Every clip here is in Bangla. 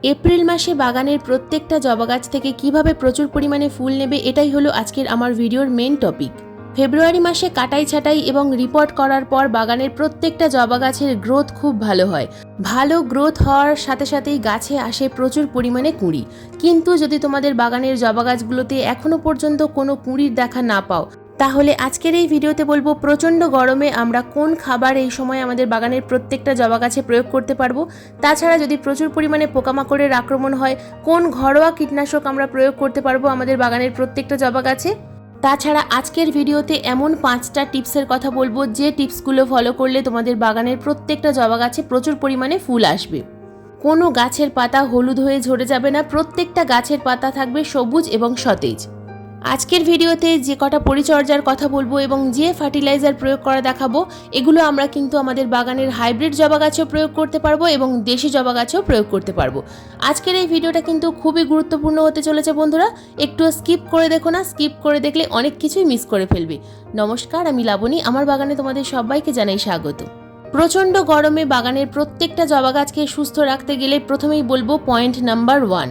এপ্রিল মাসে বাগানের প্রত্যেকটা জবা গাছ থেকে কিভাবে প্রচুর পরিমাণে ফুল নেবে এটাই হলো আজকের আমার ভিডিওর মেন টপিক। ফেব্রুয়ারি মাসে কাটাই ছাঁটাই এবং রিপোর্ট করার পর বাগানের প্রত্যেকটা জবা গাছের গ্রোথ খুব ভালো হয়। ভালো গ্রোথ হওয়ার সাথে সাথেই গাছে আসে প্রচুর পরিমাণে কুঁড়ি। কিন্তু যদি তোমাদের বাগানের জবা গাছগুলোতে এখনো পর্যন্ত কোনো কুঁড়ির দেখা না পাও, তাহলে আজকের এই ভিডিওতে বলবো প্রচণ্ড গরমে আমরা কোন খাবার এই সময় আমাদের বাগানের প্রত্যেকটা জবা গাছে প্রয়োগ করতে পারবো। তাছাড়া যদি প্রচুর পরিমাণে পোকামাকড়ের আক্রমণ হয়, কোন ঘরোয়া কীটনাশক আমরা প্রয়োগ করতে পারবো আমাদের বাগানের প্রত্যেকটা জবা গাছে। তাছাড়া আজকের ভিডিওতে এমন 5টা টিপসের কথা বলবো যে টিপসগুলো ফলো করলে তোমাদের বাগানের প্রত্যেকটা জবা গাছে প্রচুর পরিমাণে ফুল আসবে। কোনো গাছের পাতা হলুদ হয়ে ঝরে যাবে না, প্রত্যেকটা গাছের পাতা থাকবে সবুজ এবং সতেজ। আজকের ভিডিওতে যে কটা পরিচর্যার কথা বলবো এবং যে ফার্টিলাইজার প্রয়োগ করা দেখাবো, এগুলো আমরা কিন্তু আমাদের বাগানের হাইব্রিড জবা গাছেও প্রয়োগ করতে পারবো এবং দেশি জবা গাছেও প্রয়োগ করতে পারবো। আজকের এই ভিডিওটা কিন্তু খুবই গুরুত্বপূর্ণ হতে চলেছে বন্ধুরা, একটু স্কিপ করে দেখো না, স্কিপ করে দেখলে অনেক কিছুই মিস করে ফেলবে। নমস্কার, আমি লাবণী, আমার বাগানে তোমাদের সবাইকে জানাই স্বাগত। প্রচণ্ড গরমে বাগানের প্রত্যেকটা জবা গাছকে সুস্থ রাখতে গেলে প্রথমেই বলবো পয়েন্ট নাম্বার 1।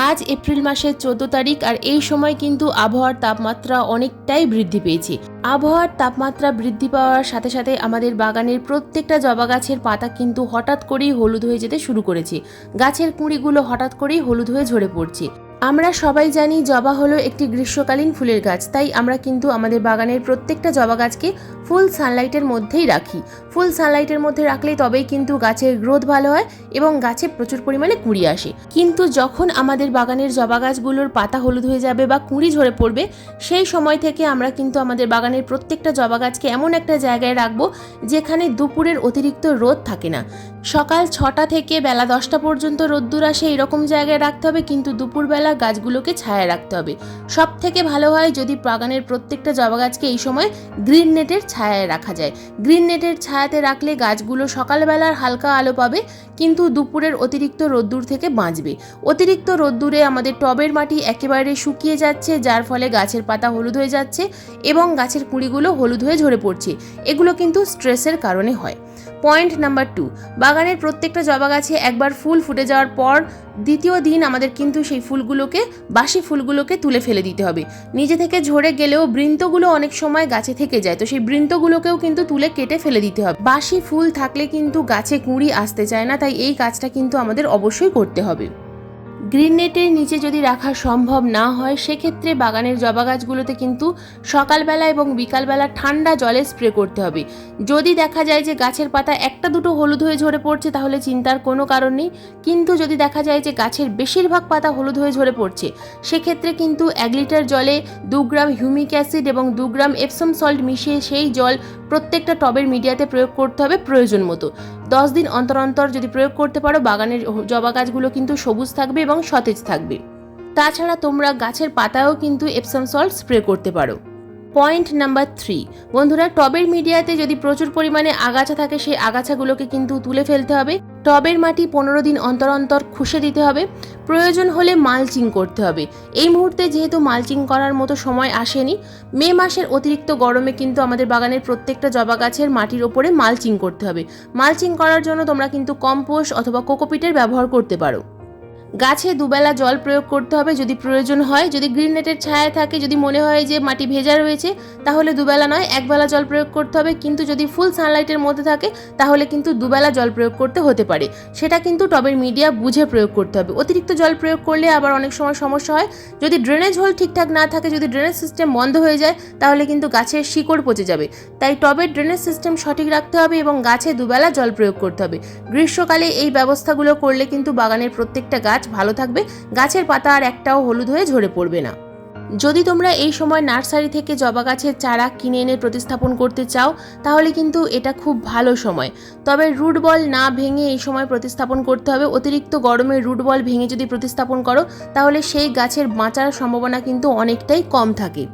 আজ এপ্রিল মাসের 14 তারিখ আর এই সময় কিন্তু আবহাওয়ার তাপমাত্রা অনেকটাই বৃদ্ধি পেয়েছে। আবহাওয়ার তাপমাত্রা বৃদ্ধি পাওয়ার সাথে সাথে আমাদের বাগানের প্রত্যেকটা জবা গাছের পাতা কিন্তু হঠাৎ করেই হলুদ হয়ে যেতে শুরু করেছে। গাছের কুঁড়িগুলো হঠাৎ করেই হলুদ হয়ে ঝরে পড়ছে। আমরা সবাই জানি জবা হলো একটি গ্রীষ্মকালীন ফুলের গাছ, তাই আমরা কিন্তু আমাদের বাগানের প্রত্যেকটা জবা গাছকে ফুল সানলাইটের মধ্যেই রাখি। ফুল সানলাইটের মধ্যে রাখলে তবেই কিন্তু গাছের গ্রোথ ভালো হয় এবং গাছে প্রচুর পরিমাণে কুঁড়ি আসে। কিন্তু যখন আমাদের বাগানের জবা গাছগুলোর পাতা হলুদ হয়ে যাবে বা কুঁড়ি ঝরে পড়বে, সেই সময় থেকে আমরা কিন্তু আমাদের বাগানের প্রত্যেকটা জবা গাছকে এমন একটা জায়গায় রাখবো যেখানে দুপুরের অতিরিক্ত রোদ থাকে না। সকাল 6টা থেকে বেলা 10টা পর্যন্ত রোদ্দুর আসে এরকম জায়গায় রাখতে হবে, কিন্তু দুপুরবেলা গাছগুলোকে ছায়ায় রাখতে হবে। সব থেকে ভালো হয় যদি বাগানের প্রত্যেকটা জবা গাছকে এই সময় গ্রিন নেটের ছায়ায় রাখা যায়। গ্রিন নেটের ছায়াতে রাখলে গাছগুলো সকালবেলার হালকা আলো পাবে, কিন্তু দুপুরের অতিরিক্ত রোদ্দুর থেকে বাঁচবে। অতিরিক্ত রোদ্দুরে আমাদের টবের মাটি একেবারে শুকিয়ে যাচ্ছে, যার ফলে গাছের পাতা হলুদ হয়ে যাচ্ছে এবং গাছের কুঁড়িগুলো হলুদ হয়ে ঝরে পড়ছে। এগুলো কিন্তু স্ট্রেসের কারণে হয়। পয়েন্ট নাম্বার 2, বাগানের প্রত্যেকটা জবা গাছে একবার ফুল ফুটে যাওয়ার পর দ্বিতীয় দিন আমাদের কিন্তু সেই ফুলগুলোকে, বাসি ফুলগুলোকে তুলে ফেলে দিতে হবে। নিজে থেকে ঝরে গেলেও বৃন্তগুলো অনেক সময় গাছে থেকে যায়, তো সেই বৃন্তগুলোকেও কিন্তু তুলে কেটে ফেলে দিতে হবে। বাসি ফুল থাকলে কিন্তু গাছে কুঁড়ি আসতে চায় না, তাই এই কাজটা কিন্তু আমাদের অবশ্যই করতে হবে। গ্রিন নেটের নিচে যদি রাখা সম্ভব না হয়, সেক্ষেত্রে বাগানের জবা গাছগুলোতে কিন্তু সকালবেলা এবং বিকালবেলা ঠান্ডা জলে স্প্রে করতে হবে। যদি দেখা যায় যে গাছের পাতা একটা দুটো হলুদ হয়ে ঝরে পড়ছে, তাহলে চিন্তার কোনো কারণ নেই। কিন্তু যদি দেখা যায় যে গাছের বেশিরভাগ পাতা হলুদ হয়ে ঝরে পড়ছে, সেক্ষেত্রে কিন্তু 1 লিটার জলে 2 গ্রাম হিউমিক অ্যাসিড এবং 2 গ্রাম এপসম সল্ট মিশিয়ে সেই জল প্রত্যেকটা টবের মিডিয়াতে প্রয়োগ করতে হবে প্রয়োজন মতো। 10 দিন অন্তর অন্তর যদি প্রয়োগ করতে পারো, বাগানের জবা গাছগুলো কিন্তু সবুজ থাকবে এবং সতেজ থাকবে। তাছাড়া তোমরা গাছের পাতায়ও কিন্তু এপসম সল্ট স্প্রে করতে পারো। পয়েন্ট নাম্বার 3, বন্ধুরা, টবের মিডিয়াতে যদি প্রচুর পরিমাণে আগাছা থাকে, সেই আগাছাগুলোকে কিন্তু তুলে ফেলতে হবে। টবের মাটি 15 দিন অন্তর অন্তর খুশে দিতে হবে। প্রয়োজন হলে মালচিং করতে হবে। এই মুহূর্তে যেহেতু মালচিং করার মতো সময় আসেনি, মে মাসের অতিরিক্ত গরমে কিন্তু আমাদের বাগানের প্রত্যেকটা জবা গাছের মাটির ওপরে মালচিং করতে হবে। মালচিং করার জন্য তোমরা কিন্তু কম্পোস্ট অথবা কোকোপিটের ব্যবহার করতে পারো। গাছে দুবেলা জল প্রয়োগ করতে হবে যদি প্রয়োজন হয়। যদি গ্রিন নেটের ছায়া থাকে, যদি মনে হয় যে মাটি ভেজা রয়েছে, তাহলে দুবেলা নয় একবেলা জল প্রয়োগ করতে হবে। কিন্তু যদি ফুল সানলাইটের মধ্যে থাকে, তাহলে কিন্তু দুবেলা জল প্রয়োগ করতে হতে পারে। সেটা কিন্তু টবের মিডিয়া বুঝে প্রয়োগ করতে হবে। অতিরিক্ত জল প্রয়োগ করলে আবার অনেক সময় সমস্যা হয়। যদি ড্রেনেজ হোল ঠিকঠাক না থাকে, যদি ড্রেনেজ সিস্টেম বন্ধ হয়ে যায়, তাহলে কিন্তু গাছের শিকড় পচে যাবে। তাই টবের ড্রেনেজ সিস্টেম সঠিক রাখতে হবে এবং গাছে দুবেলা জল প্রয়োগ করতে হবে। গ্রীষ্মকালে এই ব্যবস্থাগুলো করলে কিন্তু বাগানের প্রত্যেকটা গাছ ভালো থাকবে, গাছের পাতা আর একটাও হলুদ হয়ে ঝরে পড়বে না। যদি তোমরা এই সময় নার্সারি থেকে জবা গাছের চারা কিনে এনে প্রতিস্থাপন করতে চাও, তাহলে কিন্তু এটা খুব ভালো সময়। তবে রুট বল না ভেঙে এই সময় প্রতিস্থাপন করতে হবে। অতিরিক্ত গরমে রুট বল ভেঙে যদি প্রতিস্থাপন করো, তাহলে সেই গাছের বাঁচার সম্ভাবনা কিন্তু অনেকটাই কম থাকে।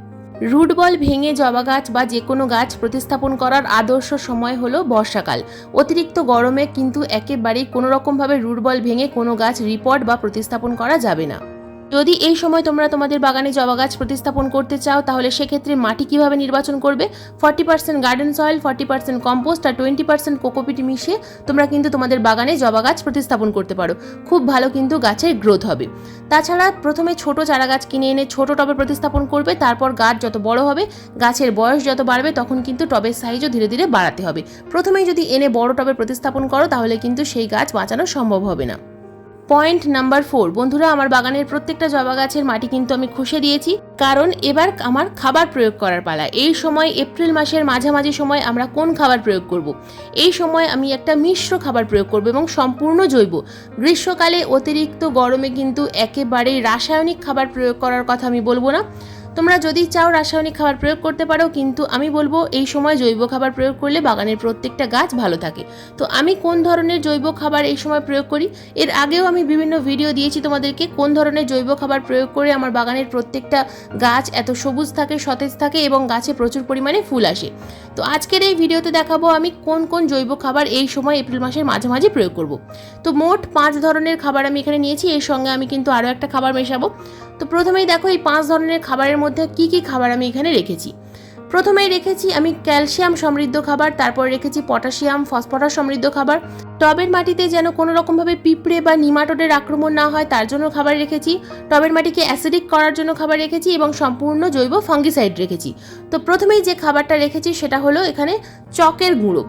রুট বল ভেঙে জবা গাছ বা যে কোনো গাছ প্রতিস্থাপন করার আদর্শ সময় হলো বর্ষাকাল। অতিরিক্ত গরমে কিন্তু একেবারেই কোনো রকমভাবে রুট বল ভেঙে কোনো গাছ রিপোর্ট বা প্রতিস্থাপন করা যাবে না। যদি এই সময় তোমরা তোমাদের বাগানে জবা গাছ প্রতিস্থাপন করতে চাও তাহলে সেক্ষেত্রে মাটি কিভাবে নির্বাচন করবে, 40% গার্ডেন সয়েল, 40% কম্পোস্ট আর 20% কোকোপিট মিশিয়ে তোমরা কিন্তু তোমাদের বাগানে জবা গাছ প্রতিস্থাপন করতে পারো। খুব ভালো কিন্তু গাছের গ্রোথ হবে। তাছাড়া প্রথমে ছোট চারা গাছ কিনে এনে ছোট টবে প্রতিস্থাপন করবে, তারপর গাছ যত বড় হবে, গাছের বয়স যত বাড়বে তখন কিন্তু টবের সাইজও ধীরে ধীরে বাড়াতে হবে। প্রথমেই যদি এনে বড় টবে প্রতিস্থাপন করো তাহলে কিন্তু সেই গাছ বাঁচানো সম্ভব হবে না। পয়েন্ট নাম্বার 4, বন্ধুরা আমার বাগানের প্রত্যেকটা জবা গাছের মাটি কিন্তু আমি খুশে দিয়েছি, কারণ এবার আমার খাবার প্রয়োগ করার পালা। এই সময় এপ্রিল মাসের মাঝামাঝি সময় আমরা কোন খাবার প্রয়োগ করব? এই সময় আমি একটা মিশ্র খাবার প্রয়োগ করব এবং সম্পূর্ণ জৈব। গ্রীষ্মকালে অতিরিক্ত গরমে কিন্তু একেবারেই রাসায়নিক খাবার প্রয়োগ করার কথা আমি বলবো না। তোমরা যদি চাও রাসায়নিক খাবার প্রয়োগ করতে পারো, কিন্তু আমি বলবো এই সময় জৈব খাবার প্রয়োগ করলে বাগানের প্রত্যেকটা গাছ ভালো থাকে। তো আমি কোন ধরনের জৈব খাবার এই সময় প্রয়োগ করি, এর আগেও আমি বিভিন্ন ভিডিও দিয়েছি তোমাদেরকে কোন ধরনের জৈব খাবার প্রয়োগ করে আমার বাগানের প্রত্যেকটা গাছ এত সবুজ থাকে, সতেজ থাকে এবং গাছে প্রচুর পরিমাণে ফুল আসে। তো আজকের এই ভিডিওতে দেখাবো আমি কোন কোন জৈব খাবার এই সময় এপ্রিল মাসের মাঝামাঝি প্রয়োগ করব। তো মোট 5 ধরনের খাবার আমি এখানে নিয়েছি, এর সঙ্গে আমি কিন্তু আরও একটা খাবার মেশাবো। তো প্রথমেই দেখো এই 5 ধরনের খাবারের মধ্যে কি কি খাবার আমি এখানে রেখেছি। প্রথমেই রেখেছি আমি ক্যালসিয়াম সমৃদ্ধ খাবার, তারপর রেখেছি পটাশিয়াম ফসফরাস সমৃদ্ধ খাবার। টবের মাটিতে যেন কোনো রকমভাবে পিঁপড়ে বা নিমাটোডের আক্রমণ না হয় তার জন্য খাবার রেখেছি। টবের মাটিকে অ্যাসিডিক করার জন্য খাবার রেখেছি এবং সম্পূর্ণ জৈব ফাঙ্গিসাইড রেখেছি। তো প্রথমেই যে খাবারটা রেখেছি সেটা হলো এখানে চকের গুঁড়ো।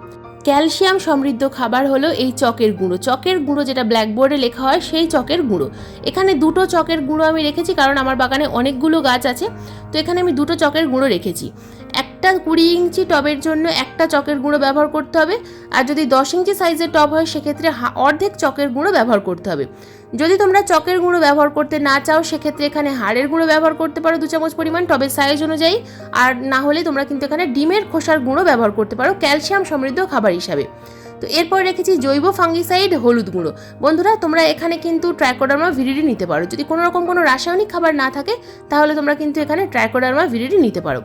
ক্যালসিয়াম সমৃদ্ধ খাবার হলো এই চকের গুঁড়ো। চকের গুঁড়ো যেটা ব্ল্যাকবোর্ডে লেখা হয় সেই চকের গুঁড়ো। এখানে 2টো চকের গুঁড়ো আমি রেখেছি, কারণ আমার বাগানে অনেকগুলো গাছ আছে, তো এখানে আমি 2টো চকের গুঁড়ো রেখেছি। একটা 20 ইঞ্চি টবের জন্য একটা চকের গুঁড়ো ব্যবহার করতে হবে, আর যদি 10 ইঞ্চি সাইজের টব হয় সেক্ষেত্রে অর্ধেক চকের গুঁড়ো ব্যবহার করতে হবে। যদি তোমরা চকের গুঁড়ো ব্যবহার করতে না চাও সেক্ষেত্রে এখানে হাড়ের গুঁড়ো ব্যবহার করতে পারো 2 চামচ পরিমাণ টবের সাইজ অনুযায়ী, আর না হলে তোমরা কিন্তু এখানে ডিমের খোসার গুঁড়ো ব্যবহার করতে পারো ক্যালসিয়াম সমৃদ্ধ খাবার হিসাবে। তো এরপর রেখেছি জৈব ফাঙ্গিসাইড হলুদ গুঁড়ো। বন্ধুরা তোমরা এখানে কিন্তু ট্রাইকোডার্মা ভিরিডি নিতে পারো, যদি কোনো রকম কোনো রাসায়নিক খাবার না থাকে তাহলে তোমরা কিন্তু এখানে ট্রাইকোডার্মা ভিরিডি নিতে পারো।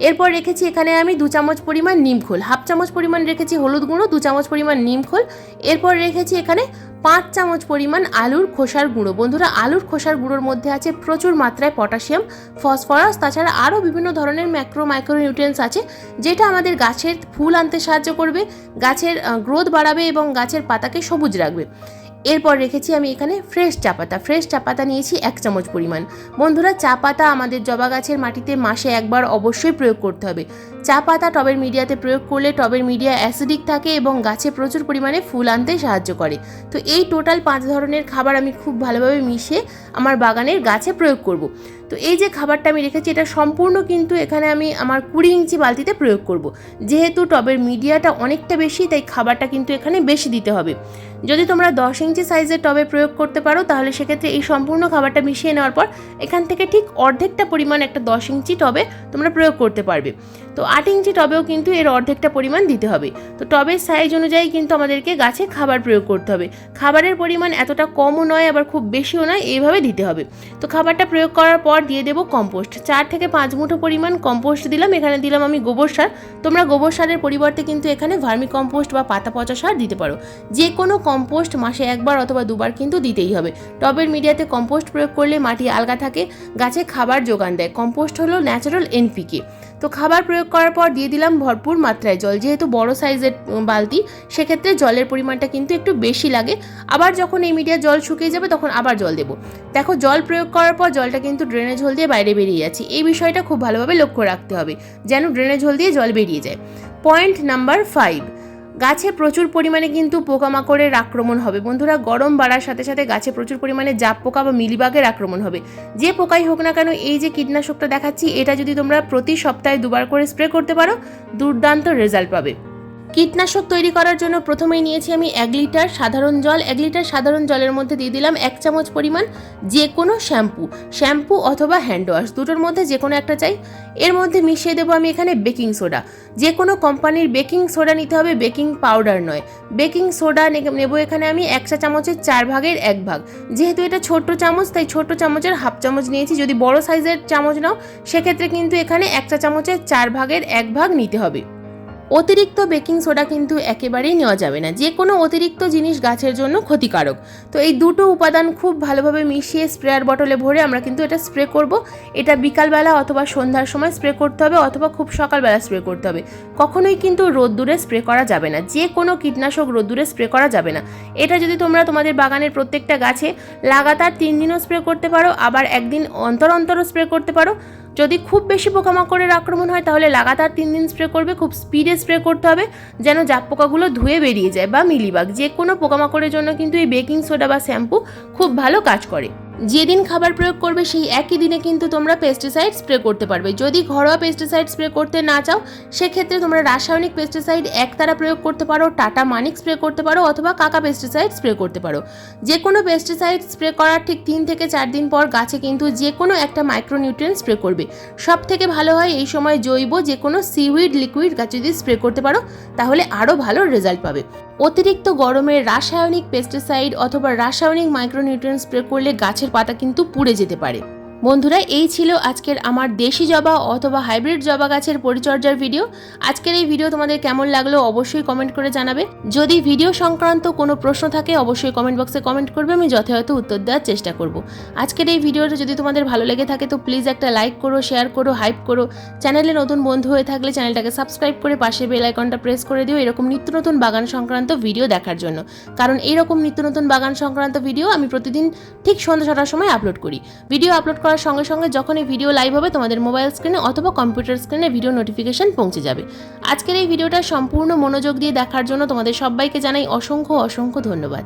এরপর রেখেছি এখানে আমি 2 চামচ পরিমাণ নিমখোল, হাফ চামচ পরিমাণ রেখেছি হলুদ গুঁড়ো, 2 চামচ পরিমাণ নিমখোল। এরপর রেখেছি এখানে 5 চামচ পরিমাণ আলুর খোসার গুঁড়ো। বন্ধুরা আলুর খোসার গুঁড়োর মধ্যে আছে প্রচুর মাত্রায় পটাশিয়াম ফসফরাস, তাছাড়া আরও বিভিন্ন ধরনের মাইক্রোনিউট্রিয়েন্টস আছে যেটা আমাদের গাছের ফুল আনতে সাহায্য করবে, গাছের গ্রোথ বাড়াবে এবং গাছের পাতাকে সবুজ রাখবে। এরপর রেখেছি আমি এখানে ফ্রেশ চা পাতা নিয়েছি 1 চামচ পরিমাণ। বন্ধুরা চা পাতা আমাদের জবা গাছের মাটিতে মাসে একবার অবশ্যই প্রয়োগ করতে হবে। চা পাতা টবের মিডিয়াতে প্রয়োগ করলে টবের মিডিয়া অ্যাসিডিক থাকে এবং গাছে প্রচুর পরিমাণে ফুল আনতে সাহায্য করে। তো এই টোটাল 5 ধরনের খাবার আমি খুব ভালোভাবে মিশিয়ে আমার বাগানের গাছে প্রয়োগ করব। তো এই যে খাবারটা আমি রেখেছি এটা সম্পূর্ণ কিন্তু এখানে আমি আমার 20 ইঞ্চি বালতিতে প্রয়োগ করব। যেহেতু টবের মিডিয়াটা অনেকটা বেশি তাই খাবারটা কিন্তু এখানে বেশি দিতে হবে। যদি তোমরা 10 ইঞ্চি সাইজের টবে প্রয়োগ করতে পারো তাহলে সেক্ষেত্রে এই সম্পূর্ণ খাবারটা মিশিয়ে নেওয়ার পর এখান থেকে ঠিক অর্ধেকটা পরিমাণ একটা 10 ইঞ্চি টবে তোমরা প্রয়োগ করতে পারবে। তো 8 ইঞ্চি টবেও কিন্তু এর অর্ধেকটা পরিমাণ দিতে হবে। তো টবের সাইজ অনুযায়ী কিন্তু আমাদেরকে গাছে খাবার প্রয়োগ করতে হবে। খাবারের পরিমাণ এতটা কমও নয় আবার খুব বেশিও নয়, এইভাবে দিতে হবে। তো খাবারটা প্রয়োগ করার পর দিয়ে দেবো কম্পোস্ট। 4 থেকে 5 মুঠো পরিমাণ কম্পোস্ট দিলাম। এখানে দিলাম আমি গোবর সার। তোমরা গোবর সারের পরিবর্তে কিন্তু এখানে ভার্মি কম্পোস্ট বা পাতা পচা সার দিতে পারো। যে কোনো কম্পোস্ট মাসে 1 বার অথবা 2 বার কিন্তু দিতেই হবে। টবের মিডিয়াতে কম্পোস্ট প্রয়োগ করলে মাটি আলগা থাকে, গাছে খাবার যোগান দেয়। কম্পোস্ট হলো ন্যাচারাল এনপিকে। তো খাবার প্রয়োগ করার পর দিয়ে দিলাম ভরপুর মাত্রায় জল। যেহেতু বড় সাইজের বালতি সেক্ষেত্রে জলের পরিমাণটা কিন্তু একটু বেশি লাগে। আবার যখন এই মিডিয়া জল শুকিয়ে যাবে তখন আবার জল দেবো। দেখো জল প্রয়োগ করার পর জলটা কিন্তু ড্রেনেজ হোল দিয়ে বাইরে বেরিয়ে যাচ্ছে। এই বিষয়টা খুব ভালোভাবে লক্ষ্য রাখতে হবে যেন ড্রেনেজ হোল দিয়ে জল বেরিয়ে যায়। পয়েন্ট নাম্বার 5, গাছে প্রচুর পরিমাণে কিন্তু পোকামাকড়ের আক্রমণ হবে। বন্ধুরা গরম বাড়ার সাথে সাথে গাছে প্রচুর পরিমাণে জাপ পোকা বা মিলিবাগের আক্রমণ হবে। যে পোকাই হোক না কেন এই যে কীটনাশকটা দেখাচ্ছি এটা যদি তোমরা প্রতি সপ্তাহে 2 বার করে স্প্রে করতে পারো দুর্দান্ত রেজাল্ট পাবে। কীটনাশক তৈরি করার জন্য প্রথমেই নিয়েছি আমি 1 লিটার সাধারণ জল। 1 লিটার সাধারণ জলের মধ্যে দিয়ে দিলাম 1 চামচ পরিমাণ যে কোনো শ্যাম্পু অথবা হ্যান্ড ওয়াশ, দুটোর মধ্যে যে কোনো একটা চাই। এর মধ্যে মিশিয়ে দেবো আমি এখানে বেকিং সোডা। যে কোনো কোম্পানির বেকিং সোডা নিতে হবে, বেকিং পাউডার নয়। বেকিং সোডা নেব এখানে আমি 1 চা চামচের 4 ভাগের 1 ভাগ। যেহেতু এটা ছোট্ট চামচ তাই ছোট্ট চামচের হাফ চামচ নিয়েছি। যদি বড় সাইজের চামচ নাও সেক্ষেত্রে কিন্তু এখানে 1 চা চামচের 4 ভাগের 1 ভাগ নিতে হবে। অতিরিক্ত বেকিং সোডা কিন্তু একেবারেই নেওয়া যাবে না, যে কোনো অতিরিক্ত জিনিস গাছের জন্য ক্ষতিকারক। তো এই দুটো উপাদান খুব ভালোভাবে মিশিয়ে স্প্রেয়ার বটলে ভরে আমরা কিন্তু এটা স্প্রে করব। এটা বিকালবেলা অথবা সন্ধ্যার সময় স্প্রে করতে হবে, অথবা খুব সকালবেলা স্প্রে করতে হবে। কখনোই কিন্তু রোদ্দুরে স্প্রে করা যাবে না, যে কোনো কীটনাশক রোদ্দুরে স্প্রে করা যাবে না। এটা যদি তোমরা তোমাদের বাগানের প্রত্যেকটা গাছে লাগাতার 3 দিনও স্প্রে করতে পারো, আবার একদিন অন্তর অন্তরও স্প্রে করতে পারো। যদি খুব বেশি পোকামাকড়ের আক্রমণ হয় তাহলে লাগাতার 3 দিন স্প্রে করবে, খুব স্পিডে স্প্রে করতে হবে যেন জাপ পোকাগুলো ধুয়ে বেরিয়ে যায়, বা মিলিবাগ, যে কোনো পোকামাকড়ের জন্য কিন্তু এই বেকিং সোডা বা শ্যাম্পু খুব ভালো কাজ করে। যেদিন খাবার প্রয়োগ করবে সেই একই দিনে কিন্তু তোমরা পেস্টিসাইড স্প্রে করতে পারবে। যদি ঘরোয়া পেস্টিসাইড স্প্রে করতে না চাও সেক্ষেত্রে তোমরা রাসায়নিক পেস্টিসাইড একতারা প্রয়োগ করতে পারো, টাটা মানিক স্প্রে করতে পারো, অথবা কাকা পেস্টিসাইড স্প্রে করতে পারো। যে কোনো পেস্টিসাইড স্প্রে করার ঠিক 3 থেকে 4 দিন পর গাছে কিন্তু যে কোনো একটা মাইক্রোনিউট্রিয়েন্ট স্প্রে করবে। সব থেকে ভালো হয় এই সময় জৈব যে কোনো সিউইড লিকুইড গাছে যদি স্প্রে করতে পারো তাহলে আরও ভালো রেজাল্ট পাবে। অতিরিক্ত গরমে রাসায়নিক পেস্টিসাইড অথবা রাসায়নিক মাইক্রোনিউট্রিয়েন্ট স্প্রে করলে গাছের পাতা কিন্তু পুড়ে যেতে পারে। বন্ধুরা, এই ছিল আজকের আমার দেশি জবা অথবা হাইব্রিড জবা গাছের পরিচর্যার ভিডিও। আজকের এই ভিডিও তোমাদের কেমন লাগলো অবশ্যই কমেন্ট করে জানাবে। যদি ভিডিও সংক্রান্ত কোনো প্রশ্ন থাকে অবশ্যই কমেন্ট বক্সে কমেন্ট করবে, আমি যথাযথ উত্তর দেওয়ার চেষ্টা করব। আজকের এই ভিডিওটা যদি তোমাদের ভালো লেগে থাকে তো প্লিজ একটা লাইক করো, শেয়ার করো, হাইপ করো। চ্যানেলে নতুন বন্ধু হয়ে থাকলে চ্যানেলটাকে সাবস্ক্রাইব করে পাশে বেল আইকনটা প্রেস করে দিও এরকম নিত্য নতুন বাগান সংক্রান্ত ভিডিও দেখার জন্য। কারণ এইরকম নিত্য নতুন বাগান সংক্রান্ত ভিডিও আমি প্রতিদিন ঠিক সন্ধ্যা 6টার সময় আপলোড করি। ভিডিও আপলোড করার সঙ্গে সঙ্গে যখন এই ভিডিও লাইভ হবে তোমাদের মোবাইল স্ক্রিনে অথবা কম্পিউটার স্ক্রিনে ভিডিও নোটিফিকেশন পৌঁছে যাবে। আজকের এই ভিডিওটা সম্পূর্ণ মনোযোগ দিয়ে দেখার জন্য তোমাদের সবাইকে জানাই অসংখ্য অসংখ্য ধন্যবাদ।